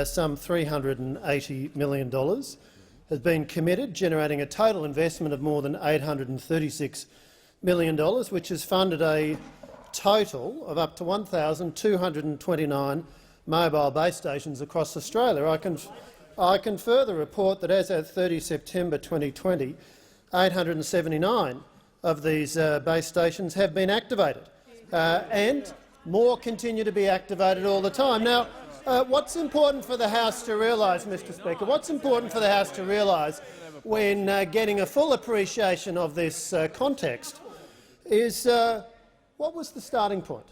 some $380 million, has been committed, generating a total investment of more than $836 million, which has funded a total of up to 1,229 mobile base stations across Australia. I can further report that as at 30 September 2020, 879 of these base stations have been activated, and more continue to be activated all the time. Now, what's important for the House to realise, Mr Speaker, what's important for the House to realise when getting a full appreciation of this context is what was the starting point,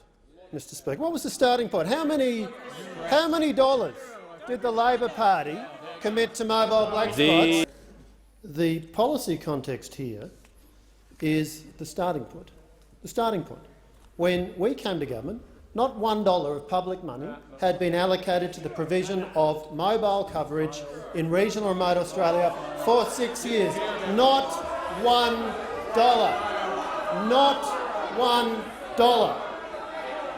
Mr Speaker? What was the starting point? How many dollars did the Labor Party commit to mobile black spots? The policy context here is the starting point. The starting point. When we came to government, not $1 of public money had been allocated to the provision of mobile coverage in regional remote Australia for 6 years. Not $1. Not $1.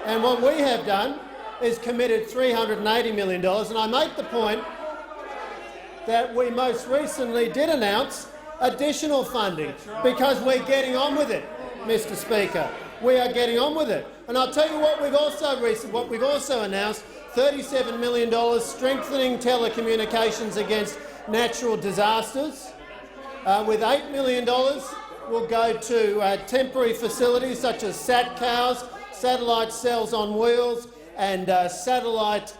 And what we have done is committed $380 million, and I make the point that we most recently did announce additional funding because we're getting on with it, Mr Speaker. We are getting on with it. And I'll tell you what we've also announced, $37 million strengthening telecommunications against natural disasters. With $8 million will go to temporary facilities such as SATCOWs, satellite cells on wheels, and satellite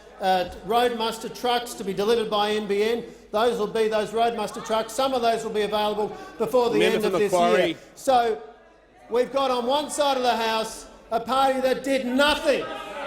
roadmaster trucks to be delivered by NBN. Those will be those roadmaster trucks. Some of those will be available before the end of this year. So we've got on one side of the House a party that did nothing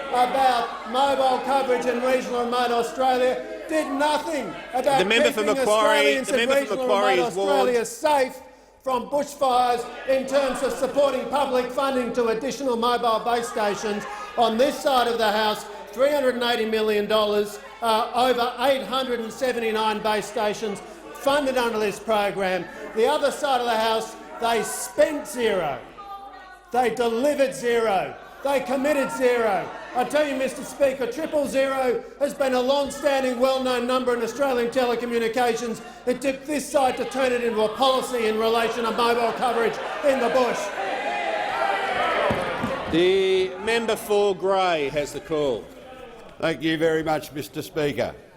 about mobile coverage in regional and remote Australia, did nothing about keeping Australians in regional and remote Australia safe from bushfires in terms of supporting public funding to additional mobile base stations. On this side of the House, $380 million, over 879 base stations funded under this program. The other side of the House, they spent zero. They delivered zero. They committed zero. I tell you, Mr Speaker, 000 has been a long-standing, well-known number in Australian telecommunications. It took this side to turn it into a policy in relation to mobile coverage in the bush. The member for Grey has the call. Thank you very much, Mr Speaker.